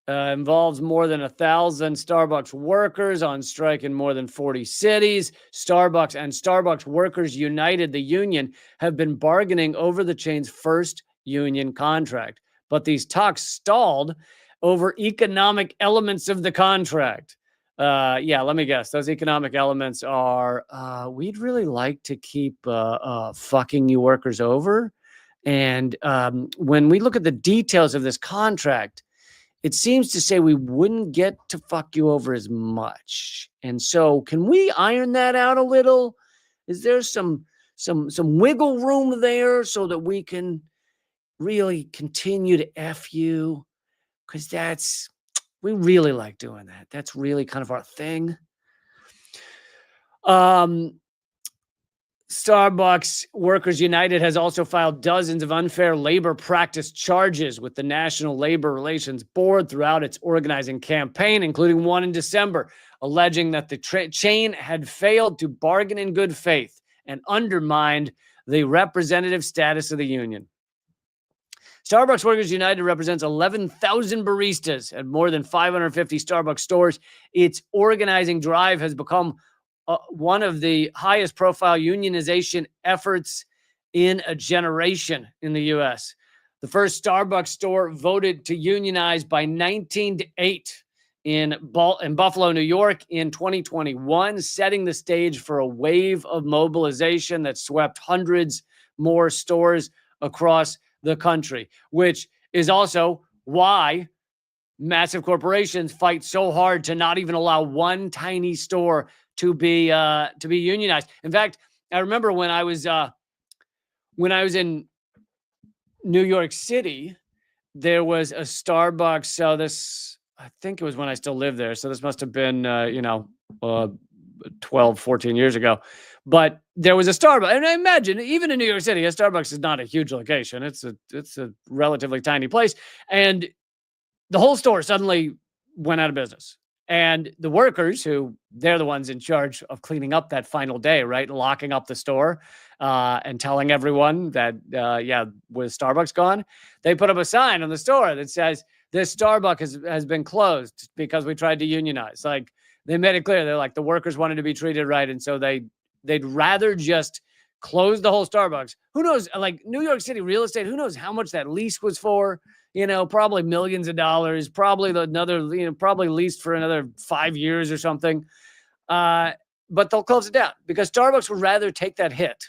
[SPEAKER 1] Involves more than 1,000 Starbucks workers on strike in more than 40 cities. Starbucks and Starbucks Workers United, the union, have been bargaining over the chain's first union contract. But these talks stalled over economic elements of the contract. Let me guess. Those economic elements are, we'd really like to keep fucking you workers over. And when we look at the details of this contract, it seems to say we wouldn't get to fuck you over as much. And so can we iron that out a little? Is there some wiggle room there so that we can really continue to F you? Because we really like doing that. That's really kind of our thing. Starbucks Workers United has also filed dozens of unfair labor practice charges with the National Labor Relations Board throughout its organizing campaign, including one in December, alleging that the chain had failed to bargain in good faith and undermined the representative status of the union. Starbucks Workers United represents 11,000 baristas at more than 550 Starbucks stores. Its organizing drive has become one of the highest profile unionization efforts in a generation in the U.S. The first Starbucks store voted to unionize by 19-8 in Buffalo, New York in 2021, setting the stage for a wave of mobilization that swept hundreds more stores across the country, which is also why massive corporations fight so hard to not even allow one tiny store to be unionized. In fact, I remember when I was in New York City, there was a Starbucks. So I think it was when I still lived there. So this must have been 12, 14 years ago. But there was a Starbucks, and I imagine even in New York City, a Starbucks is not a huge location. It's a relatively tiny place, and the whole store suddenly went out of business. And the workers, who they're the ones in charge of cleaning up that final day, right, locking up the store and telling everyone that with Starbucks gone, they put up a sign on the store that says this Starbucks has been closed because we tried to unionize. Like, they made it clear, they're like, the workers wanted to be treated right, and so they'd rather just close the whole Starbucks. Who knows? Like, New York City real estate, who knows how much that lease was for? Probably millions of dollars, probably probably leased for another 5 years or something. But they'll close it down because Starbucks would rather take that hit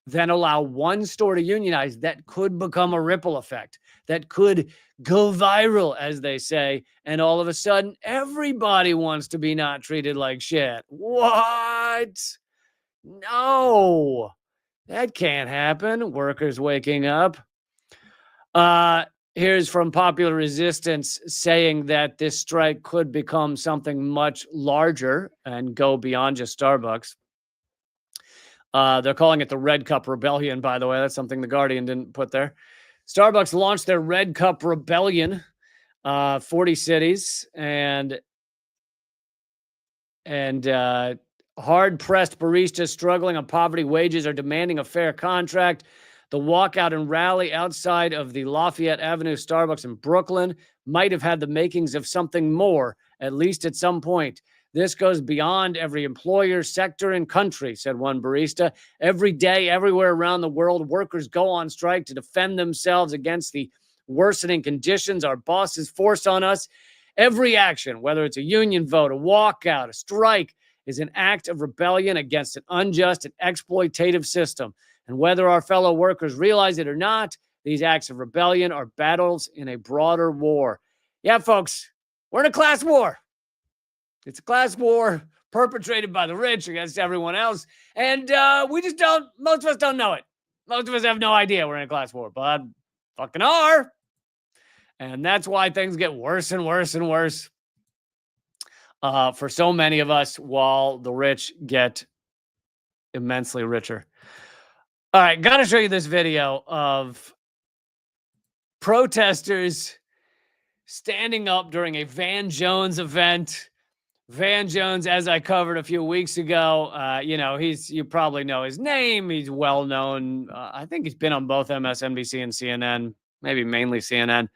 [SPEAKER 1] than allow one store to unionize that could become a ripple effect, that could go viral, as they say. And all of a sudden, everybody wants to be not treated like shit. What? No, that can't happen. Workers waking up. Here's from Popular Resistance saying that this strike could become something much larger and go beyond just Starbucks. They're calling it the Red Cup Rebellion, by the way. That's something the Guardian didn't put there. Starbucks launched their Red Cup Rebellion, 40 cities, and hard-pressed baristas struggling on poverty wages are demanding a fair contract. The walkout and rally outside of the Lafayette Avenue Starbucks in Brooklyn might have had the makings of something more, at least at some point. This goes beyond every employer, sector, and country, said one barista. Every day, everywhere around the world, workers go on strike to defend themselves against the worsening conditions our bosses force on us. Every action, whether it's a union vote, a walkout, a strike, is an act of rebellion against an unjust and exploitative system. And whether our fellow workers realize it or not, these acts of rebellion are battles in a broader war. Yeah, folks, we're in a class war. It's a class war perpetrated by the rich against everyone else. And most of us don't know it. Most of us have no idea we're in a class war, but fucking are. And that's why things get worse and worse and worse for so many of us, while the rich get immensely richer. All right, got to show you this video of protesters standing up during a Van Jones event. Van Jones, as I covered a few weeks ago, you probably know his name. He's well known. I think he's been on both MSNBC and CNN, maybe mainly CNN.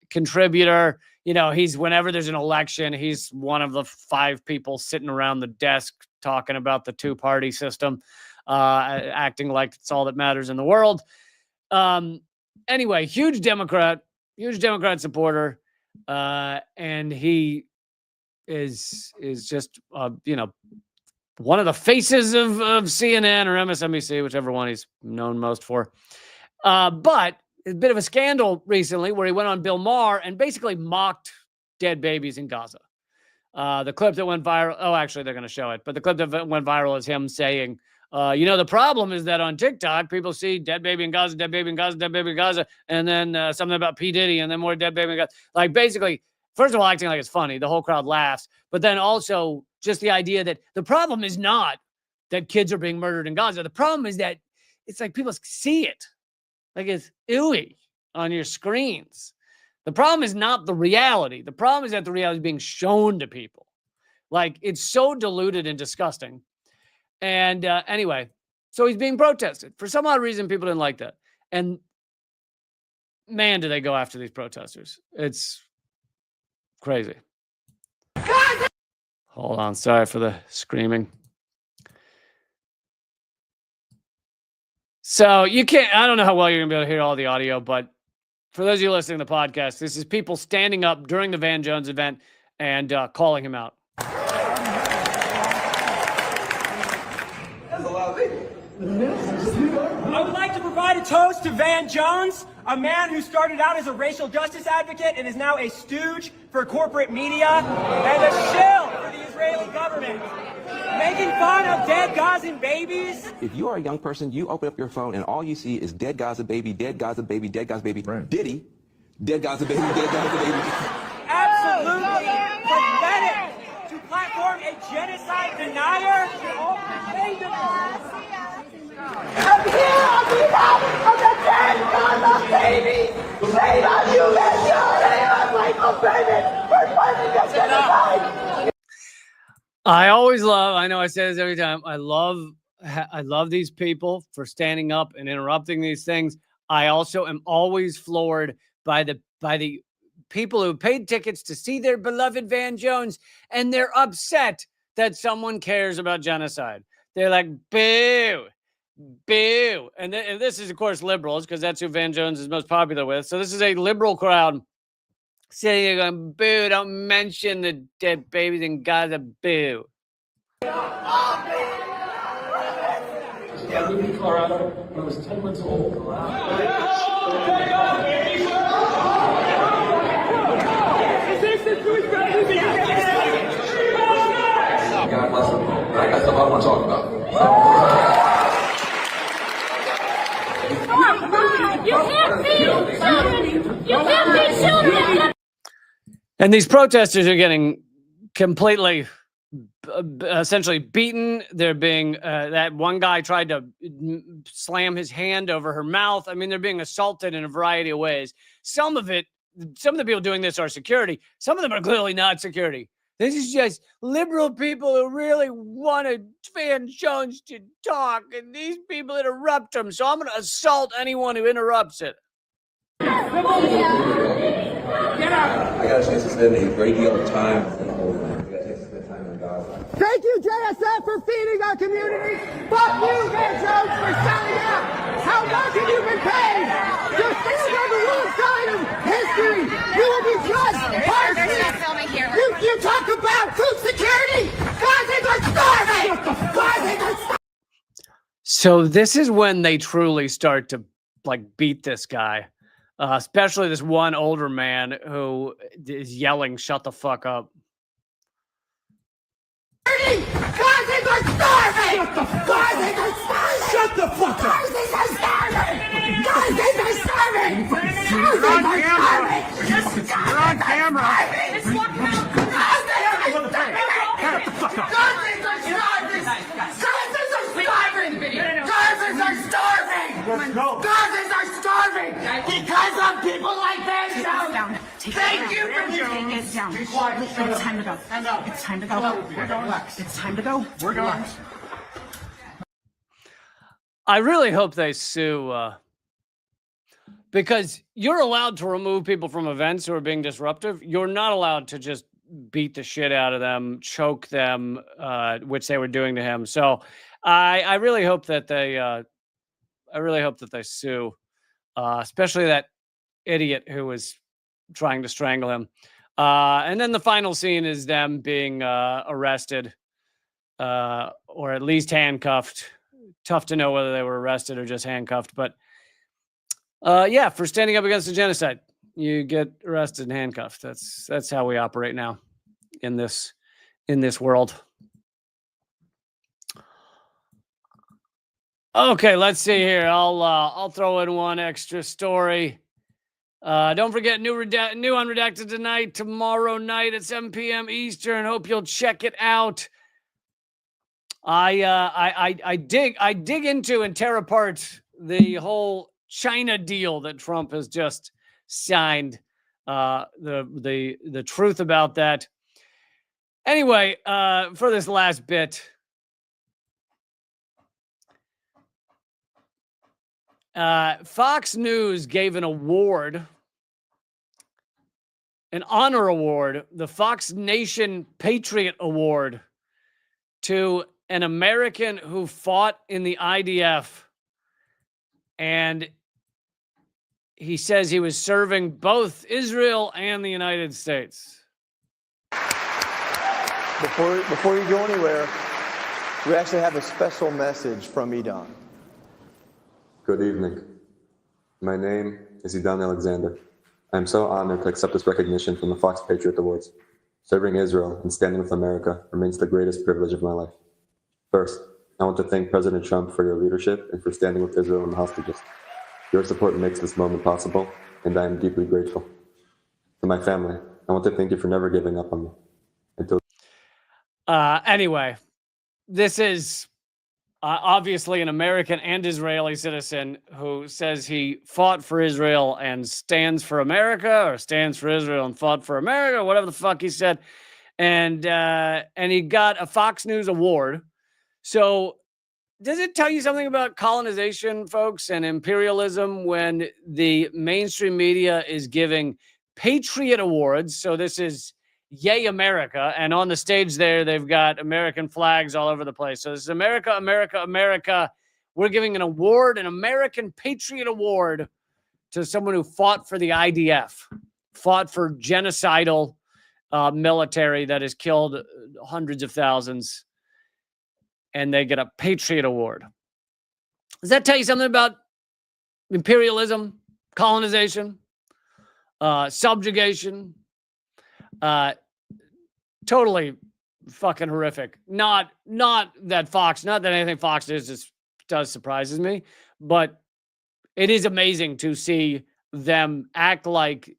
[SPEAKER 1] Contributor. He's, whenever there's an election, he's one of the 5 people sitting around the desk talking about the 2-party system. Acting like it's all that matters in the world. Anyway, huge Democrat supporter. And he is just, one of the faces of CNN or MSNBC, whichever one he's known most for. But a bit of a scandal recently where he went on Bill Maher and basically mocked dead babies in Gaza. The clip that went viral, oh, actually, they're going to show it, but the clip that went viral is him saying, the problem is that on TikTok, people see dead baby in Gaza, dead baby in Gaza, dead baby in Gaza, and then something about P. Diddy, and then more dead baby in Gaza. Like, basically, first of all, acting like it's funny. The whole crowd laughs. But then also just the idea that the problem is not that kids are being murdered in Gaza. The problem is that it's like people see it. Like it's ooey on your screens. The problem is not the reality. The problem is that the reality is being shown to people. Like it's so diluted and disgusting. And anyway, so he's being protested. For some odd reason, people didn't like that. And man, do they go after these protesters. It's crazy. Hold on. Sorry for the screaming. So you can't, I don't know how well you're going to be able to hear all the audio, but for those of you listening to the podcast, this is people standing up during the Van Jones event and calling him out.
[SPEAKER 8] I would like to provide a toast to Van Jones, a man who started out as a racial justice advocate and is now a stooge for corporate media and a shill for the Israeli government. Making fun of dead Gazan babies.
[SPEAKER 9] If you are a young person, you open up your phone and all you see is dead Gaza baby, dead Gaza baby, dead Gaza baby, right. Diddy, dead Gaza baby, dead Gaza baby.
[SPEAKER 8] Absolutely pathetic to platform a genocide denier.
[SPEAKER 10] I'm here on behalf of the dead Gaza babies. Shame on you, Israel. Shame on Michael Bennett for funding this genocide.
[SPEAKER 1] I always love, I know I say this every time, I love these people for standing up and interrupting these things. I also am always floored by the people who paid tickets to see their beloved Van Jones, and they're upset that someone cares about genocide. They're like, boo, boo. And this is, of course, liberals, because that's who Van Jones is most popular with. So this is a liberal crowd sitting there going, boo, don't mention the dead babies in Gaza, boo.
[SPEAKER 11] I lived in Colorado when I was 10 months old. God bless them. But I got stuff I want to talk about.
[SPEAKER 10] You can't be children! You can't be children!
[SPEAKER 1] And these protesters are getting completely, essentially beaten. They're being, that one guy tried to slam his hand over her mouth. I mean, they're being assaulted in a variety of ways. Some of the people doing this are security. Some of them are clearly not security. This is just liberal people who really wanted Van Jones to talk, and these people interrupt him. So I'm going to assault anyone who interrupts it.
[SPEAKER 11] I got a chance to spend a great deal of time in the whole thing. I got a chance to spend time in Gaza.
[SPEAKER 10] Thank you, JSF, for feeding our community. Fuck you, Van Jones, for selling out. How much have you been paid? You're standing on the wrong side of history. You will be judged harshly. You talk about food security. Gazans are starving. Gazans are starving.
[SPEAKER 1] So this is when they truly start to beat this guy. Especially this one older man who is yelling, shut the fuck up.
[SPEAKER 10] Gazans are starving! Gazans are starving! Shut the fuck up! Gazans are starving! Gazans are starving! You're on camera! You're on camera! Gazans are starving! Shut the fuck up! Gazans are starving! Gazans are starving! Gazans are starving! Gazans are starving! Because of people like Van Jones! Thank you for taking it down. Be quiet. It's time to go. It's time to go. We're going. It's time to go. We're going.
[SPEAKER 1] I really hope they sue, because you're allowed to remove people from events who are being disruptive. You're not allowed to just beat the shit out of them, choke them, which they were doing to him. So I really hope that they, sue, especially that idiot who was trying to strangle him. And then the final scene is them being arrested, or at least handcuffed. Tough to know whether they were arrested or just handcuffed. But Yeah, for standing up against the genocide. You get arrested and handcuffed. That's how we operate now in this world. Okay, let's see here. I'll throw in one extra story. Don't forget new Unredacted tonight, tomorrow night at 7 p.m. Eastern. Hope you'll check it out. I dig into and tear apart the whole China deal that Trump has just signed. The truth about that. Anyway, for this last bit, Fox News gave an award, an honor award, the Fox Nation Patriot Award, to an American who fought in the IDF. And he says he was serving both Israel and the United States.
[SPEAKER 12] Before you go anywhere, we actually have a special message from Edan.
[SPEAKER 9] Good evening. My name is Edan Alexander. I am so honored to accept this recognition from the Fox Patriot Awards. Serving Israel and standing with America remains the greatest privilege of my life. First, I want to thank President Trump for your leadership and for standing with Israel and the hostages. Your support makes this moment possible, and I am deeply grateful. To my family, I want to thank you for never giving up on me.
[SPEAKER 1] Anyway, this is obviously an American and Israeli citizen who says he fought for Israel and stands for America, or stands for Israel and fought for America, whatever the fuck he said. And he got a Fox News award. So does it tell you something about colonization, folks, and imperialism when the mainstream media is giving Patriot Awards? So this is Yay America. And on the stage there, they've got American flags all over the place. So this is America, America, America. We're giving an award, an American Patriot Award, to someone who fought for the IDF, fought for genocidal military that has killed hundreds of thousands. And they get a Patriot Award. Does that tell you something about imperialism, colonization, subjugation? Totally fucking horrific. Not that Fox, not that anything Fox does surprises me, but it is amazing to see them act like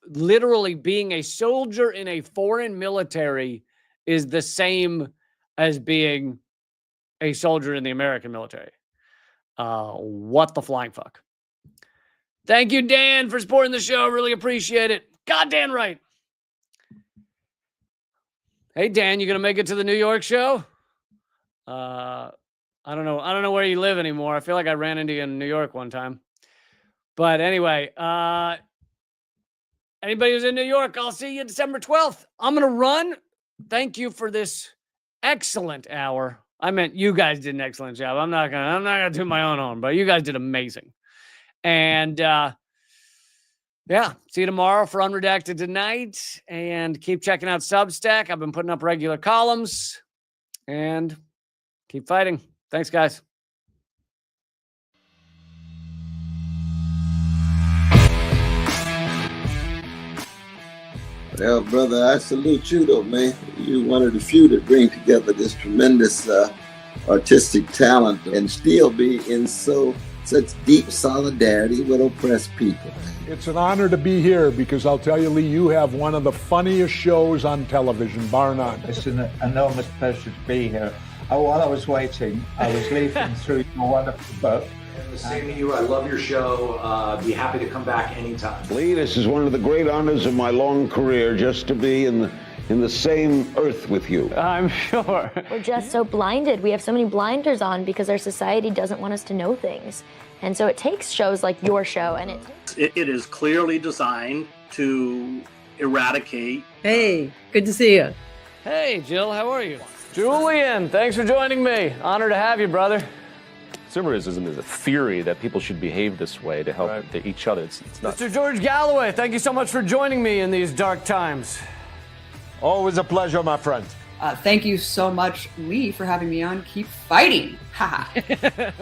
[SPEAKER 1] literally being a soldier in a foreign military is the same as being a soldier in the American military. What the flying fuck? Thank you, Dan, for supporting the show. Really appreciate it. Goddamn right. Hey, Dan, you gonna make it to the New York show? I don't know. I don't know where you live anymore. I feel like I ran into you in New York one time. But anyway, anybody who's in New York, I'll see you December 12th. I'm gonna run. Thank you for this excellent hour. I meant you guys did an excellent job. I'm not gonna do my own horn, but you guys did amazing. And yeah, see you tomorrow for Unredacted Tonight. And keep checking out Substack. I've been putting up regular columns. And keep fighting. Thanks, guys.
[SPEAKER 13] Well, brother, I salute you, though, man. You're one of the few that bring together this tremendous artistic talent and still be in such deep solidarity with oppressed people.
[SPEAKER 14] It's an honor to be here because I'll tell you, Lee, you have one of the funniest shows on television, bar none.
[SPEAKER 15] It's an enormous pleasure to be here. While I was waiting, I was leafing through your wonderful book.
[SPEAKER 16] The same to you. I love your show. Be happy to come back anytime.
[SPEAKER 17] Lee, this is one of the great honors of my long career, just to be in the same earth with you.
[SPEAKER 1] I'm sure.
[SPEAKER 18] We're just so blinded. We have so many blinders on because our society doesn't want us to know things. And so it takes shows like your show, and
[SPEAKER 19] it is clearly designed to eradicate.
[SPEAKER 20] Hey, good to see you.
[SPEAKER 1] Hey, Jill, how are you? Julian, thanks for joining me. Honor to have you, brother.
[SPEAKER 21] Consumerism is a theory that people should behave this way to help each other. It's not.
[SPEAKER 1] Mr. George Galloway, thank you so much for joining me in these dark times.
[SPEAKER 14] Always a pleasure, my friend.
[SPEAKER 20] Thank you so much, Lee, for having me on. Keep fighting. Ha ha.